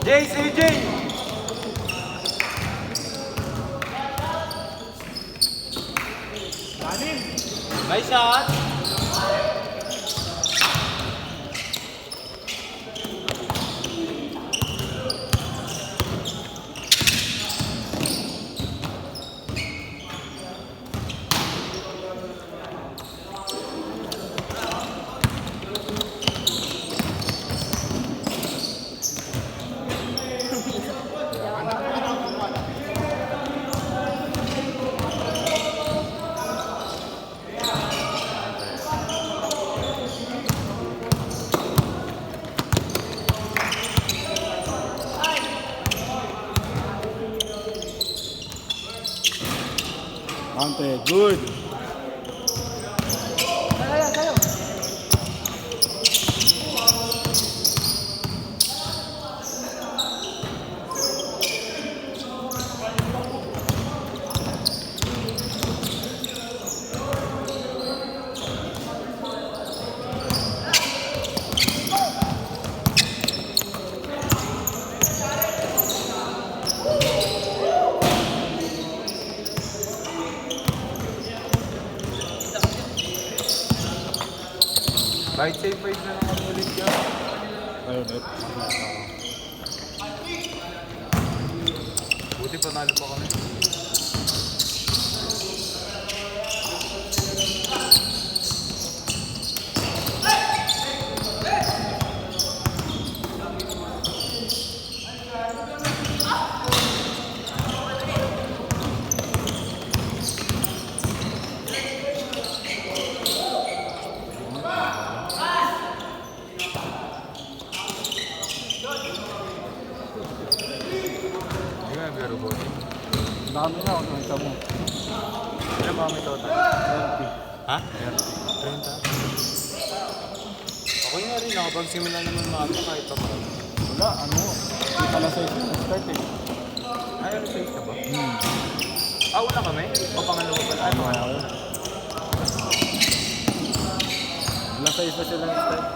Jay, CJ! Nice shot! Ante, good. Right side fight na naman ulit yun. Ayun, net. Buti panalo pa kami. Hindi nga pero boy. Dami na ako nakita mo. Ilan ba kami total? 20. Ha? 30. Okay na rin, nakapagsimula naman maaga kahit pa marami. Wala, ano? Hindi pala sa ito. Start eh. Ay, ano size ka ba? Ah, una kami? O pangalawa pala? Ay, pangalawa. Wala sa isa sila ng start.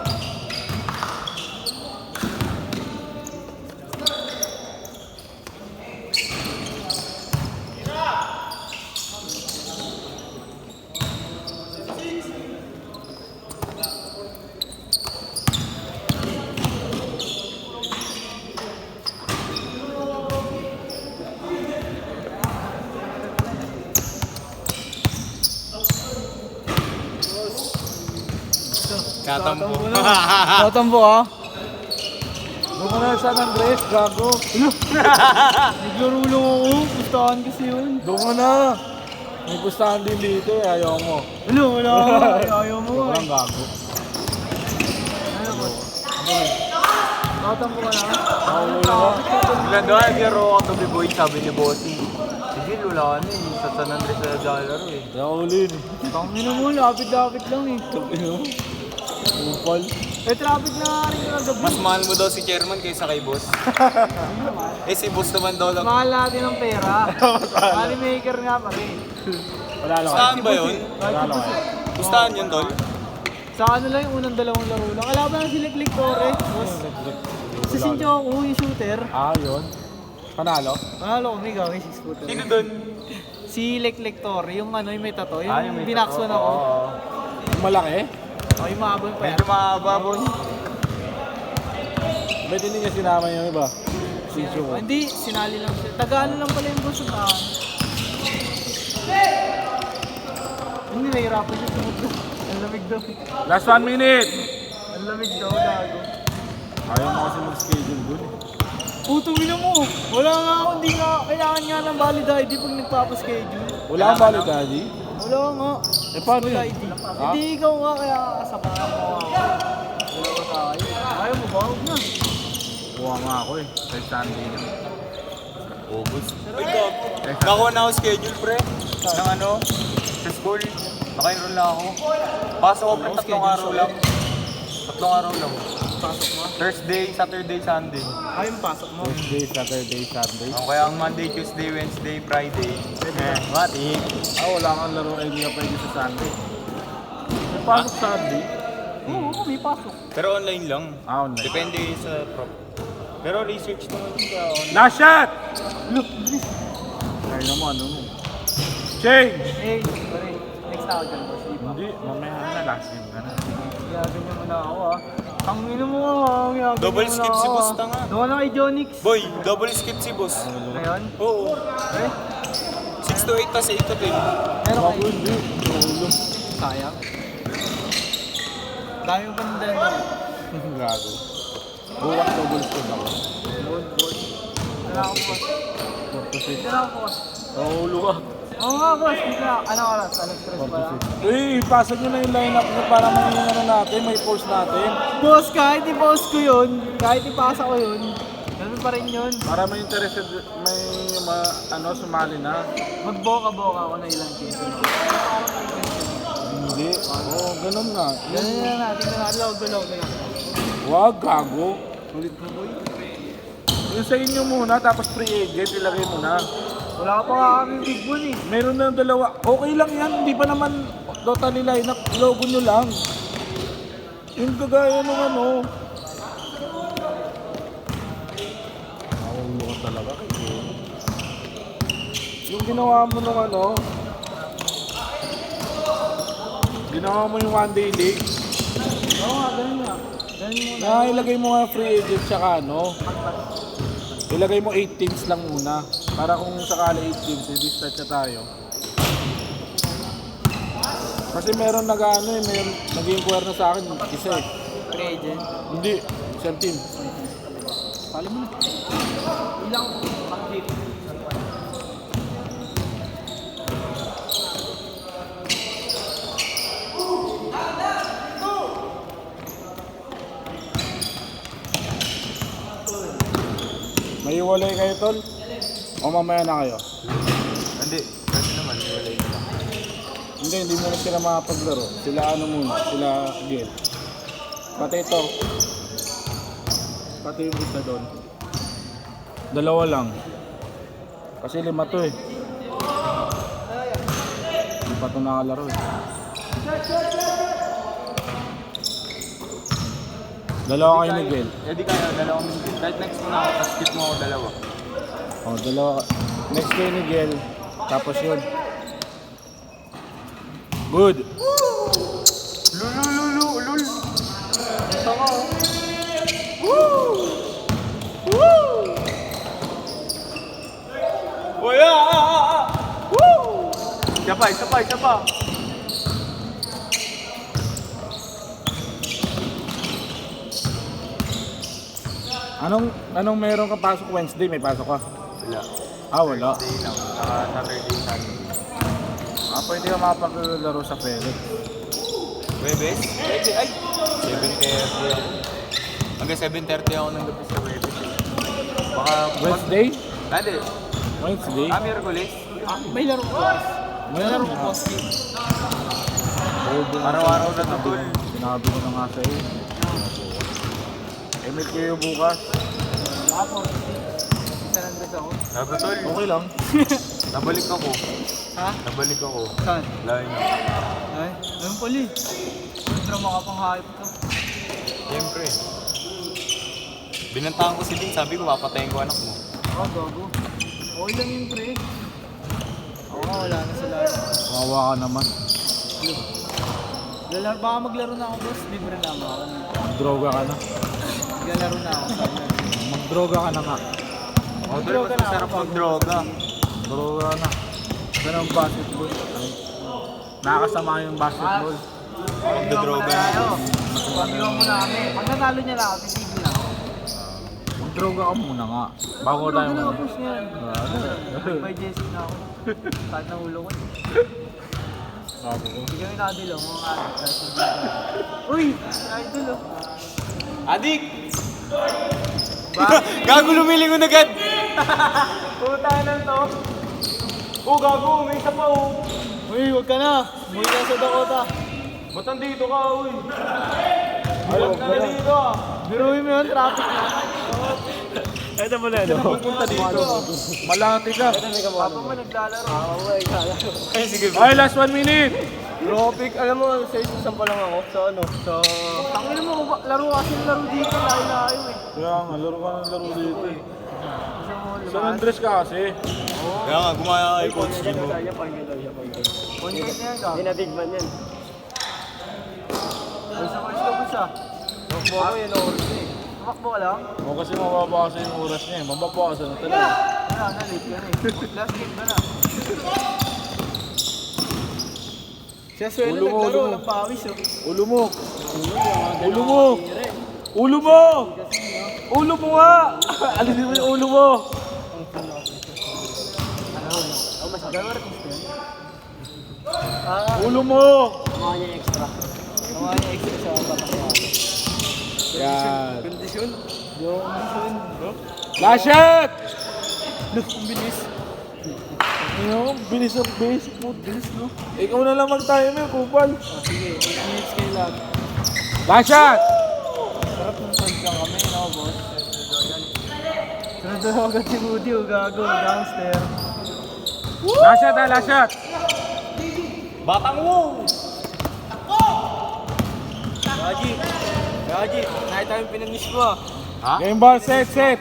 Katampo. Tatambo ah. Doon ka na San Andres, gago. Naglaro lang ako. Pustahan kasi yun. Doon ka na. May pustahan din dito eh, ayaw mo. Ano, wala ka. Ayaw mo Doon eh. lang gago. Tatampo ka na. Paulo ka. Ilan doon, naglaro ako to B-boy, sabi ni Bossy. Sige, wala ka na eh. Sa San Andres na naglalaro eh. Kaya ulin. Tangina mo, lapit-lapit lang eh. Upal. Eh, traffic na rin yung gabi. Mas mahal mo daw si chairman kaysa kay boss. Eh si boss naman daw lang. Mahal natin ang pera. Money maker nga pa rin. Wala lang. Saan ba yun? Wala lang. Gustahan yun, Dol? Sa ano lang yung unang dalawang laro lang. Kalaban ng si Leclerc Torres. Boss. Sa Sinchoku, yung shooter. Ah, yun. Panalo? Panalo kami gawin 6 footer. Sino doon? Si Leclerc Torres, yung ano, yung may tato. Yung, may binaksuan ako. Malaki? Oh, yung mahabol pa yan. Medyo mahaba, boss. Ba't hindi niya sinama yung iba? Sisyo ko. Hindi, sinali lang siya. Taga-ano lang pala yung boss ng tahan. Hindi, nahihirapan siya sumunod. Ang lamig daw. Last 1 minute! Ang lamig daw, gago. Ayaw mo kasi mag-schedule dun. Putong ina mo! Wala nga ako, hindi nga, kailangan nga ng valid ID pag nagpapaschedule. Wala kang valid daddy? Wala nga. Eh paano yun? ID. Hindi ikaw nga, kaya kasamahan mo ako. Wala ba tayo? Ayaw mo ba? Huwag na. Kuha nga ako eh. Kahit saan din. August. Ay, gago. Nakuha na ako schedule, pre. Ng ano, sa school. Naka-enroll na ako. Pasok ako, pre, 3 araw lang. 3 araw lang. Pasok mo? Thursday, Saturday, Sunday. Ay, yung pasok mo. Thursday, Saturday, Sunday. Kaya ang Monday, Tuesday, Wednesday, Friday. Mati. Wala kang laro ay hindi ka pwede sa Sunday. May pasok Sunday. Oo, may pasok. Pero online lang. Online. Depende sa prof. Pero research naman sa online. Last shot! Look, bilis. Kaya naman, ano mo. Change! Eh, pare, next na ako dyan, boss. Di ba? Hindi, mamaya na, last game ka na. Gagan niyo muna ako ah. Ang ino mo ah. Gagan Double niyo muna skip si ako, boss, ah. tanga. Doon na kay Jonix. Boy, double skip si boss. Ngayon? Oo. Eh, 6 to 8 tas 8 to 10. pero Bago kay... hindi. Tulong. Sayang. Dami mo pa ng dalang. Gago. Bukas double score ako. Boss. Wala ako, boss. Wala ako, boss. Paulo ka. Oo nga, boss. Hindi na. Ano oras? Alas 3 pa lang. Uy, ipasa nyo na yung lineup nyo para may ano natin, may force natin. Boss, kahit i-post ko yun, kahit ipasa ko yun, ganun pa rin yun. Para may interested, may sumali na. Magboka-boka ako na ilang game. Hindi. Oo, ganun nga. Ganun na natin na log na. Wag, gago. Ulit mo, boy. Yung sa inyo muna, tapos free agent, ilagay mo na. Wala pa nga kami big bull eh. Meron na dalawa. Okay lang yan, hindi pa naman totally lineup. Logo nyo lang. Yung kagaya nung ano. Nakaulo ka talaga. Yung ginawa mo nung ano. Ginawa mo yung one day league. Oo nga, ganun nga. Ganun muna. Na ilagay mo nga free agent tsaka ano. Ilagay mo 8 teams lang muna. Para kung sakala 8 teams, hindi start na tayo. Kasi meron nag-ano eh, meron nag-inquire na sa akin, isa eh. Free agent. Hindi, isang team. Palo mo na. Ilang pang-hit. May iwalay kayo tol? O mamaya na kayo? Hindi. Kasi naman, wala yun. Hindi muna sila makapaglaro. Sila ano muna, sila Gil. Pati ito. Pati yung isa doon. Dalawa lang. Kasi 5 to eh. Hindi pa ito nakalaro eh. Dalawa kayo ni Gil. Hindi kaya, dalawang minute. Kahit next mo na ako, tapos skip mo ako dalawa. O, dalawa. Next kayo ni Gil. Tapos yun. Good. Lul. Ito ko. Uy, Woo! Isa pa. Anong meron ka pasok Wednesday? May pasok ka? Wala. Wala. Day lang. Saka Saturday, Sunday. Pwede ka makapaglaro sa Pele. Webes? Pwede. Ay! 7:30 ako. Hanggang 7:30 ako nang gabi sa Webes. Baka... Wednesday? Hindi. Wednesday? Miyerkules. May laro ko. May laro ko, boss. Araw-araw na to, tol. Sinabi ko na nga sa'yo. Meet kayo bukas. Ako, isa lang dress ako. Sabi, tol. Okay lang. Nabalik ako. Ha? Nabalik ako. Saan? Line. Ay, ayun pala eh. Drama ka pang hype to. Siyempre. Binantahan ko si Vin. Sabi ko, papatayin ko anak mo. Gago. Okay lang yun, pre. Ako nga, wala na sa laro. Kawawa ka naman. Baka maglaro na ako, boss. Libre na ako. Droga ka na. Maglalaro na ako. Magdroga ka na nga. Oh, tol, mas masarap mag-droga. Droga ka na. Ganun basketball. Nakakasama yung basketball. Magdodroga na. Pag-iwan mo na kami. Pag natalo niya lang ako, titigil lang ako. Magdroga ka muna nga. Bago tayo Ano muna. boss niyan? May Jesse na ako. Kahit nahulo ko. Sabi ko. Hindi kami nakadilo. Mga addict. Uy! Idol oh. Adik! Gago lumilingon agad! Puta na to. Oh, gago, may isa pa oh. Uy, wag ka na. Umuwi ka sa Dakota. Ba't nandito ka, uy? Alam na dito ah. Biruin mo yun, traffic na. Ito mo na, no? Punta dito. Malati ka. Papa mo naglalaro. Ay, sige. Ay, last 1 minute. Tropic, alam mo, sa isang pa lang ako. Sa ano? Sa... Tangin mo, laro kasi laro dito. Layo-layo eh. Kaya nga, laro ka ng laro dito eh. San Andres ka kasi. Kaya nga, gumaya kay Coach Jimbo. Content na yan, gago. Pinatigman yan. Uy, sa coach ka, boss ah. Takbo ako yun, oras na eh. Tumakbo ka lang? O kasi mababa kasi yung oras niya eh. Mababawasan na talaga. Wala na, late ka na eh. Last game ka na. Siya swelo Ulo mo, naglaro ulo mo. ng pawis oh. Ulo mo. Ulo mo. Ulo mo. Ulo mo nga. Alisin mo yung ulo mo. Dalawa rin gusto yun. Ulo mo. Mga niya extra. Mga niya extra sa papasya. Yan. Kondisyon. Yung kondisyon. Last shot. Look, ang bilis. Ano? Bilis ang basic mo. Bilis no? Ikaw na lang mag-timer, Kupal. Oh, sige, 8 minutes kayo lang. Last shot. Sarap ng punch lang kami, no, boss? Sunod na agad si Woody, oh, gago, downstairs. Last shot last shot. Batang mo! Gaji! Gaji! Nakita yung pinag-miss ko ah. Game ball, set.